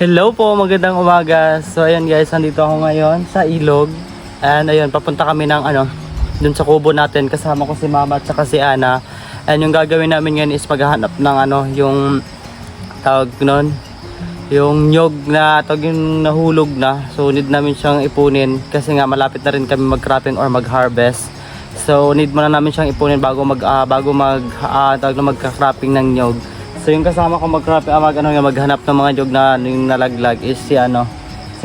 Hello po, magandang umaga. So ayan guys, nandito ako ngayon sa ilog. And ayun, papunta kami ng dun sa kubo natin. Kasama ko si Mama at saka si Ana. And yung gagawin namin ngayon is maghahanap ng yung tawag nun, yung nyog na tawag yung nahulog na. So need namin siyang ipunin kasi nga malapit na rin kami mag-cropping or mag-harvest. So need muna namin siyang ipunin bago magka-cropping ng nyog. So yung kasama ko maghanap ng mga nyog na yung nalaglag is si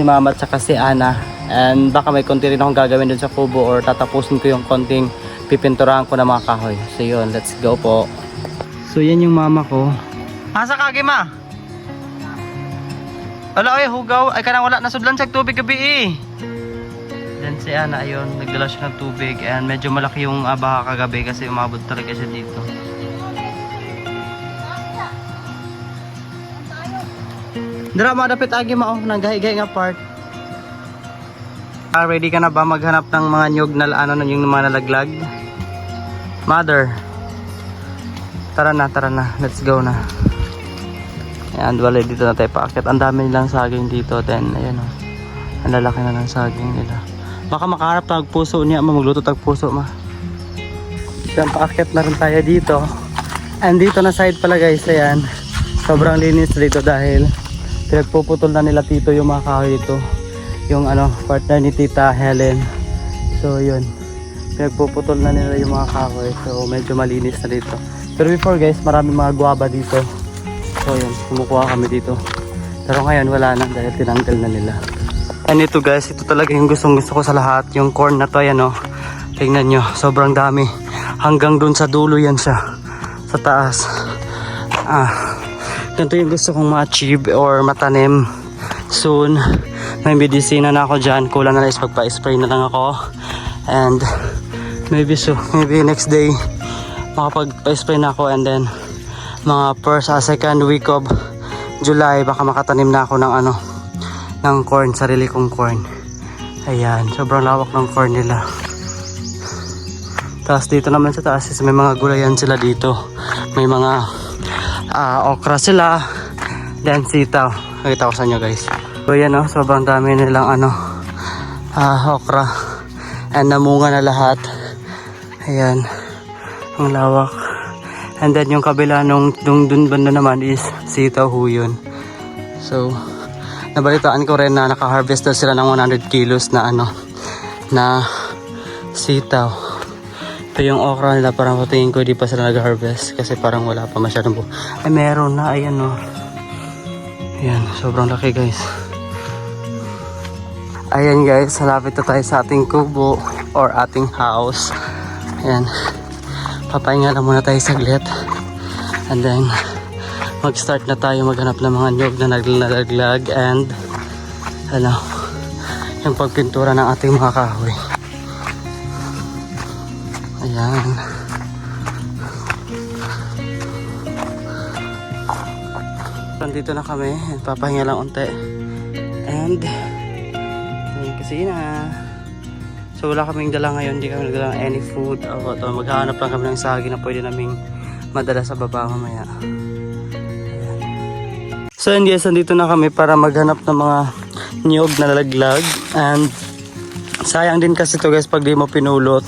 Mama at saka si Ana. And baka may konti rin akong gagawin dun sa kubo or tatapusin ko yung konting pipinturahan ko ng mga kahoy. So yun, let's go po. So yan yung mama ko. Asa kagi ma? Wala ay hugaw, ay kanang wala nasudlan sa tubig gabi eh. Then si Ana ayun, nagdala siya ng tubig and medyo malaki yung baha kagabi kasi umabot talaga siya dito. Dara madapit agi mao nang gahi-gahi nga part. Ready ka na ba maghanap ng mga nyog na yung mga nalaglag? Mother. Tara na, let's go na. Ayan, wala dito na tayo paakit. Ang dami nilang saging dito. Then, ayan o. Ang lalaki na ng saging nila. Baka makaharap tagpuso niya. Magluto tagpuso ma. Ayan, paakit na rin tayo dito. And dito na side pala guys. Ayan. Sobrang linis dito dahil pinagpuputol na nila tito yung mga kahoy dito. Yung partner ni Tita Helen. So yun. Pinagpuputol na nila yung mga kahoy. So medyo malinis na dito. Pero before guys, maraming mga guava dito. So yun, kumukuha kami dito. Pero ngayon wala na dahil tinanggal na nila. And ito guys, ito talaga yung gustong gusto ko sa lahat. Yung corn na to, ayan o. Tingnan nyo, sobrang dami. Hanggang dun sa dulo yan siya. Sa taas. Ganito yung gusto kong ma-achieve or matanim soon. May medicina na ako dyan. Kulang na lang is magpa-spray na lang ako. And maybe next day makapag-spray na ako. And then mga second week of July baka makatanim na ako ng corn, sarili kong corn. Ayan, sobrang lawak ng corn nila. Tapos dito naman sa taas is may mga gulayan sila dito. May mga okra sila. Then sitaw. Nakita ko sa inyo guys. So yan sobrang dami nilang okra. And namunga na lahat. Ayan. Ang lawak. And then yung kabila nung dun banda naman is sitaw ho yun. So nabalitaan ko rin na naka-harvest na sila ng 100 kilos na na sitaw. Ito yung okra nila, parang tingin ko di pa sila nag-harvest kasi parang wala pa masyadong ay meron na, ayan ayan, sobrang laki guys. Ayan guys, malapit na tayo sa ating kubo or ating house. Ayan, papahinga lang muna tayo saglit and then mag-start na tayo maghanap ng mga nyog na nalaglag and yung pagpintura ng ating mga kahoy. Ayan. Nandito na kami. Papahinga lang unti. And ayun kasi na. So wala kaming dala ngayon. Hindi kami nagdala any food. Maghahanap lang kami ng sagi na pwede naming madala sa baba mamaya. Ayan. So yun guys, nandito na kami para maghanap ng mga niyog na nalaglag. And sayang din kasi to guys pag di mo pinulot.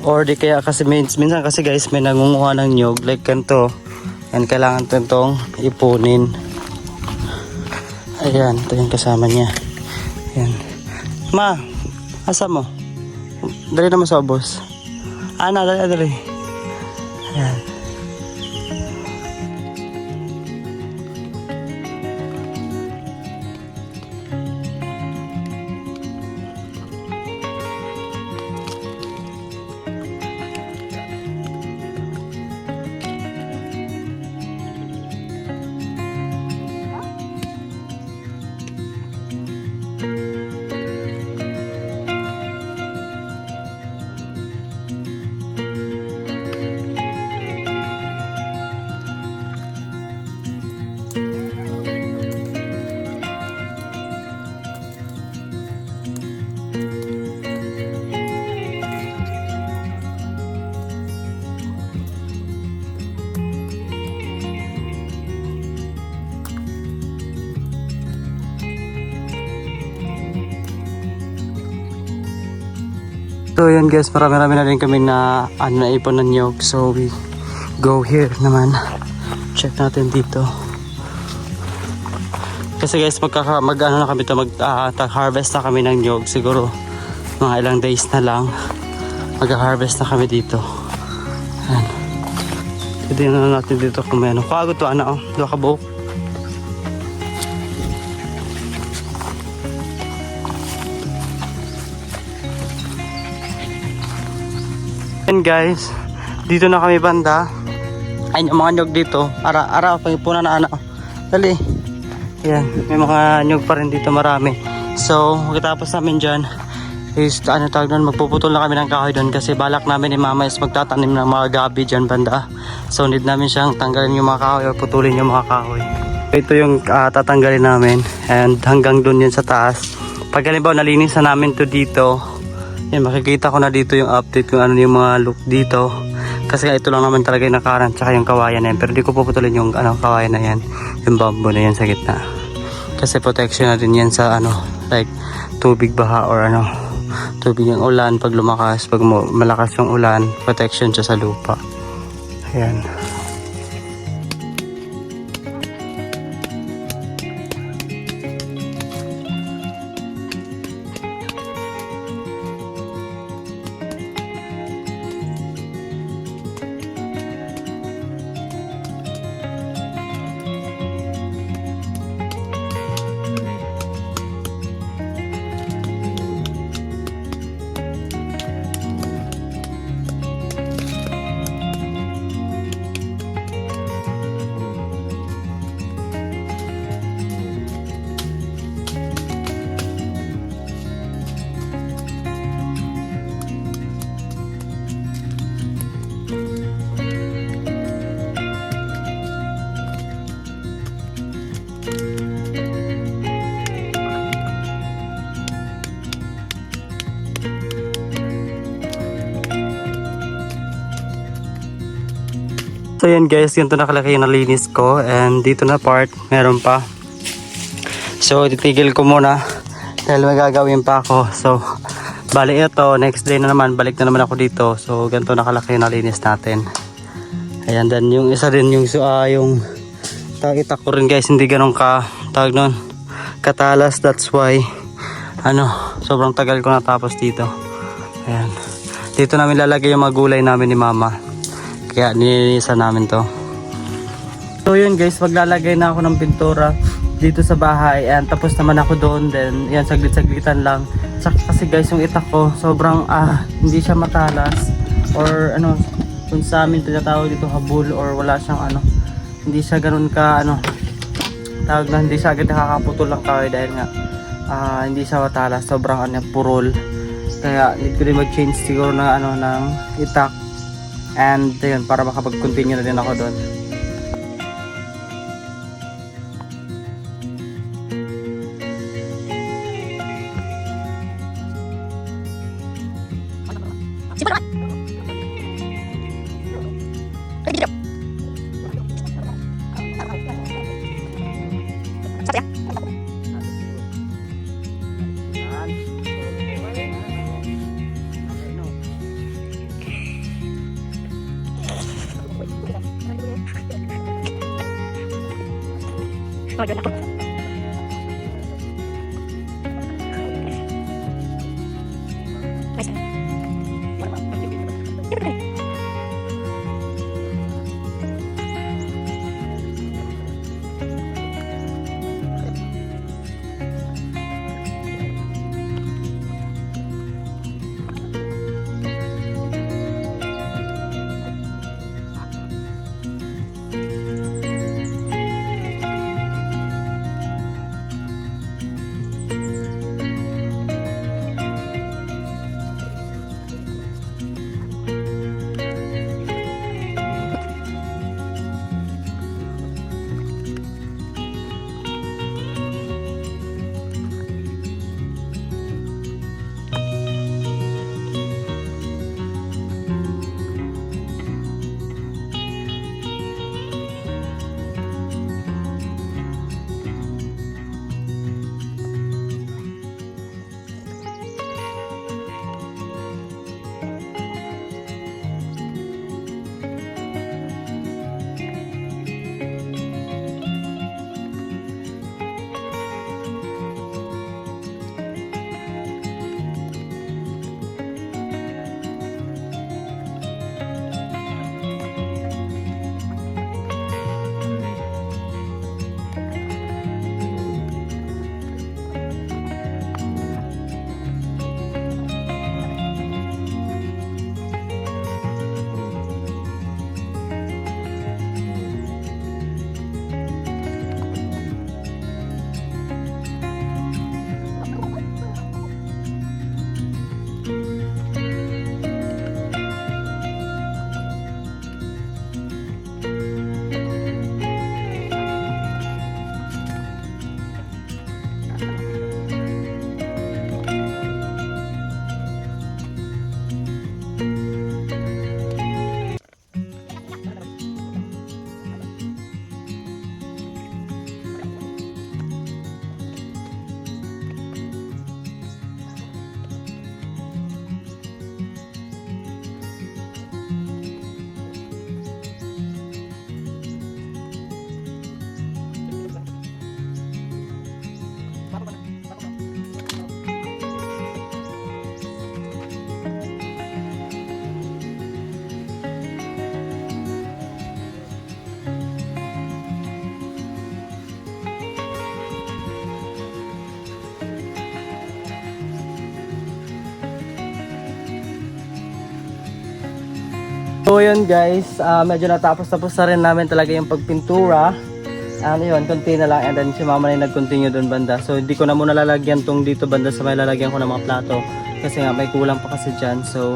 Or di kaya kasi minsan kasi guys may nangunguha ng nyog like kanto. And kailangan itong ipunin. Ayan, ito yung kasama niya. Ayan. Ma, asa mo? Dali naman sa boss. Ana, dali. Ayan. So yun guys, marami-rami na rin kami na naipon ng nyog. So we go here naman. Check natin dito. Kasi guys, mag-ano na kami to, mag-harvest na kami ng nyog. Siguro mga ilang days na lang mag-harvest na kami dito. Ayan. Tignan na natin dito kung may ano. Kago to doon ka buhok. And guys, dito na kami banda. Ayun yung mga nyog dito. Ara, puna na dali. Yan, may mga nyog pa rin dito marami. So, pagkatapos namin dyan is magpuputol na kami ng kahoy doon kasi balak namin ni mama is magtatanim ng mga gabi dyan banda. So, need namin siyang tanggalin yung mga kahoy o putulin yung mga kahoy. Ito yung tatanggalin namin and hanggang doon yun sa taas. Pag halimbawa nalinis na namin to dito, yan, makikita ko na dito yung update kung ano yung mga look dito. Kasi ito lang naman talaga yung nakaran tsaka yung kawayan na yan. Pero di ko puputulin yung kawayan na yan. Yung bamboo na yan sa gitna. Kasi protection na din yan sa like tubig baha or tubig yung ulan pag lumakas. Pag malakas yung ulan, protection siya sa lupa. Ayan. So yan guys, ganito na kalaki yung nalinis ko and dito na part, meron pa. So titigil ko muna dahil may gagawin pa ako. So bali ito, next day na naman, balik na naman ako dito. So ganito na kalaki yung nalinis natin. Ayan, then yung isa din yung itak ko rin guys, hindi ganun katalas. That's why sobrang tagal ko natapos dito. Ayan, dito namin lalagay yung mga gulay namin ni mama. Kaya nilinisan namin to. So yun guys, maglalagay na ako ng pintura dito sa bahay. And tapos naman ako doon. Then yan, saglit-saglitan lang. Kasi guys, yung itak ko sobrang hindi siya matalas. Or kung sa amin tinatawag dito habul. Or wala siyang hindi siya ganun ka tawag na, hindi siya agad nakakaputol lang kahoy. Dahil nga hindi siya matalas. Sobrang purol. Kaya need ko rin mag-change siguro na ng itak. And yun, para makapag-continue na din ako doon. So yun guys, medyo natapos na rin namin talaga yung pagpintura. Ano yun, konti na lang and then si mama na yung nag-continue doon banda. So hindi ko na muna lalagyan tong dito banda sa may lalagyan ko ng mga plato. Kasi nga may kulang pa kasi dyan. So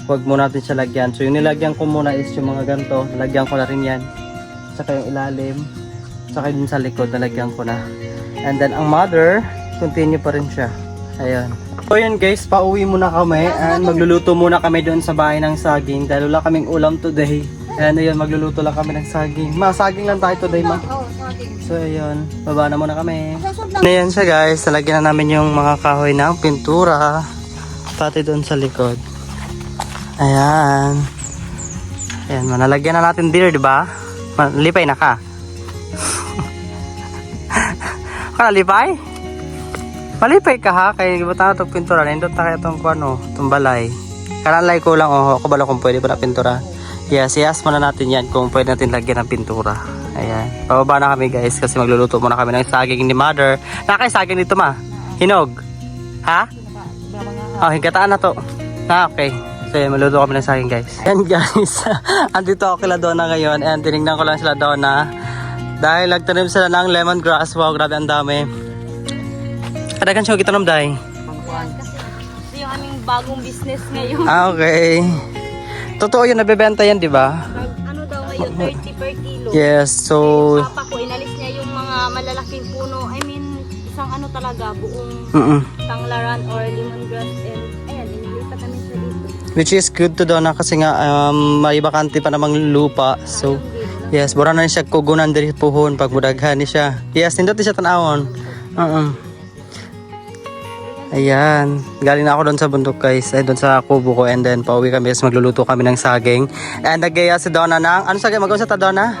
huwag muna natin siya lagyan. So yung nilagyan ko muna is yung mga ganito. Nalagyan ko na rin yan. Saka yung ilalim. Saka din sa likod nalagyan ko na. And then ang mother, continue pa rin siya. Ayan. So yun guys, pauwi muna kami and magluluto muna kami doon sa bahay ng saging dahil wala kaming ulam today. Ayan, ayun, magluluto lang kami ng saging. Saging lang tayo today, ma. So ayun, baba na muna kami. Ayan siya guys, nalagyan na namin yung mga kahoy ng pintura pati doon sa likod. Ayan. Ayan, manalagyan na natin dinner, di ba? Lipay na ka. Lipay? Malipay ka ha, kaya ibutan na itong pintura. Nindot na kaya itong balay. Kanalay ko lang, ako bala kung pwede pa na pintura. Yes, muna natin yan kung pwede natin lagyan ng pintura. Ayan, pababa na kami guys kasi magluluto muna kami ng saging ni mother. Nakay saging dito ma? Hinog? Ha? Oh, higataan na to. Okay. So yan, magluluto kami ng saging guys. Ayan guys, andito ako kila Donna ngayon and tinignan ko lang sila Donna. Dahil nagtanim sila ng lemongrass. Wow, grabe ang dami. Kadagan siya kita namday. Kasi yung aming bagong business ngayon. Okay. Totoo yun, nabebenta yan, di ba? Ano daw ngayon, 30 per kilo. Yes, so... Yung papa ko, inalis niya yung mga malalaking puno. I mean, isang talaga, buong tanglaran or lemongrass. And ayan, inilipat namin siya dito. Which is good to Donna kasi nga may bakante pa namang lupa. So, yes, bura na siya kugunan diri puhon pag budaghan ni siya. Yes, nindot siya tanawon. Ayan, galing na ako doon sa bundok guys, doon sa kubo ko and then pauwi kami kasi magluluto kami ng saging. And nagaya si Donna ng, ano saging, mag-usap ta Donna?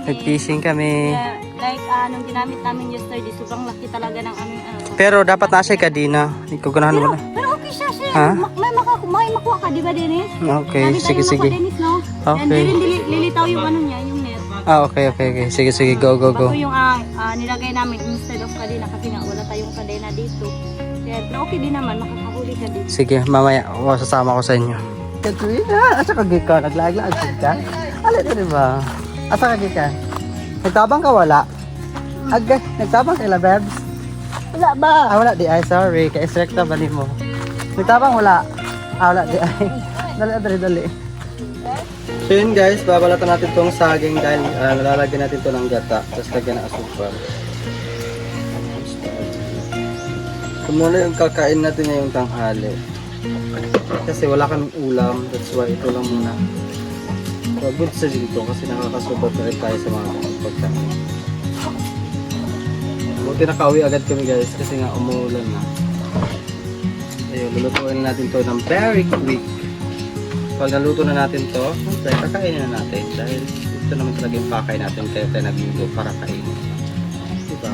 Nag-fishing kami. Like, nung ginamit namin yesterday, sobrang laki talaga ng aming Pero dapat na siya kadina, ikugunahan mo na. Pero okay siya siya, Ha? may makuha ka, di ba Dennis? Okay, Gamit sige. tayo Dennis, no? And Okay. lilitaw yung ano niya, yung net. Okay. Sige, go. Bago yung nilagay namin instead of kadena kasi nga wala tayong kadena dito. Kaya okay din naman, makakahuli ka din. Sige, mamaya, sasama ko sa inyo. Katrina, asa ka ka? Naglaag-laag ka? Alin na diba? Asa ka ka? Nagtabang ka wala? Agay, nagtabang ka ila, Bebs? Wala ba? Wala di ay, sorry. Ka-extracta ba mo? Nagtabang wala? Wala di ay. Dali. So yun guys, babalatan natin tong saging dahil nalalagyan natin to ng gata. Tapos lagyan ng asukal. So muna yung kakain natin ngayong tanghali. Kasi wala kaming ulam, that's why ito lang muna. So good sa dito kasi nakakasupport na rin tayo sa mga pagkain. Buti nakauwi agad kami guys kasi nga umuulan na. Ayun, lulutuin natin to ng very quick. Pag naluto na natin to, kakainin na natin dahil ito naman talaga yung pakain natin kaya tayo nagluto para kainin. Diba?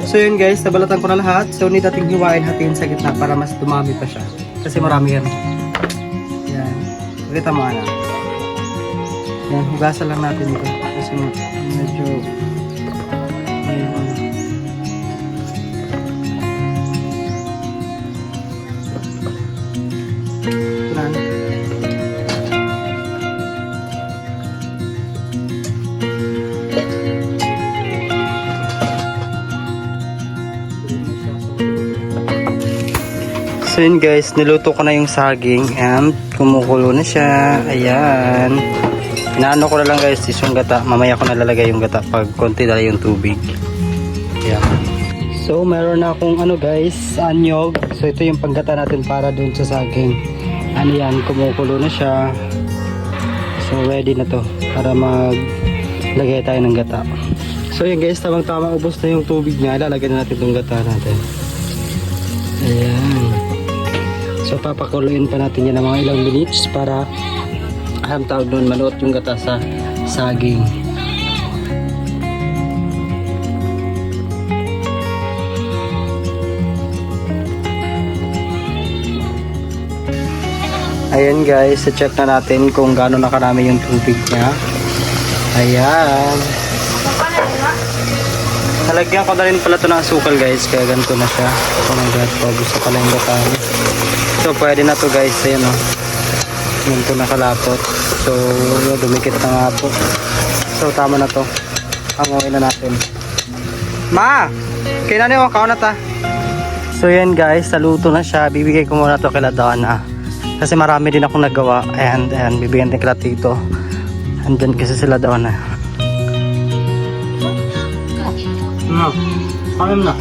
So yun guys, nabalatan ko na lahat. So need natin hiwain hatiin sa gitna para mas dumami pa siya. Kasi marami yan. Yan. Pakita mo na. Yan, hugasan lang natin ito. Kasi medyo... So yun guys, niluto ko na yung saging and kumukulo na siya. Ayan. Inaano ko na lang guys is yung gata. Mamaya ko nalalagay yung gata pag konti na yung tubig. Ayan. So meron na akong guys, anyog. So ito yung panggata natin para dun sa saging. Ano yan, kumukulo na siya. So ready na to para maglagay tayo ng gata. So yun guys, tamang tama ubos na yung tubig niya. Lalagyan na natin yung gata natin. Ayan. So papakuluin pa natin yan ng mga ilang minutes para tawag doon maluot yung gata sa saging. Ayan guys, check na natin kung gaano na karami yung tubig niya. Ayan. Nalagyan ko na rin pala ito ng asukal guys, kaya ganito na siya. Oh my god, gusto pala yung gata. So pwede na to guys, ayan o. Yun po nakalapot. So dumikit na nga po. So tama na to. Hanguin na natin. Ma! Kailan yung kao na ta? So yan guys, saluto na siya. Bibigay ko muna to kay Ladonna. Kasi marami din akong nagawa. And bibigyan din kila Tito. Andyan kasi sila Ladonna. Kalim na.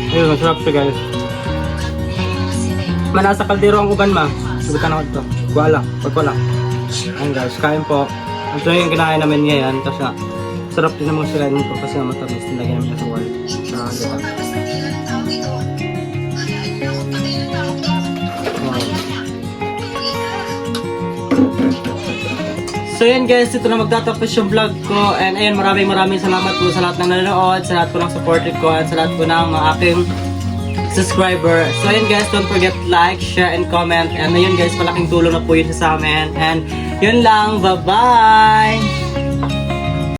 Ayun, masarap siya guys. Manasa kaldero ang uban ma. Subukan ako ito. Kuha lang. Pagkuha lang. Ayun guys, kain po. Ito yung kinain namin ngayon. Kasi sarap din naman sila nito kasi matamis. Nilagyan namin sa wall. So yan guys, ito na magtatapos yung vlog ko. And ayun, maraming salamat po sa lahat ng nanonood, sa lahat po ng supported ko, at sa lahat po ng mga aking subscriber. So ayun guys, don't forget to like, share, and comment. And ayun guys, malaking tulong na po yun sa amin. And yun lang, bye-bye!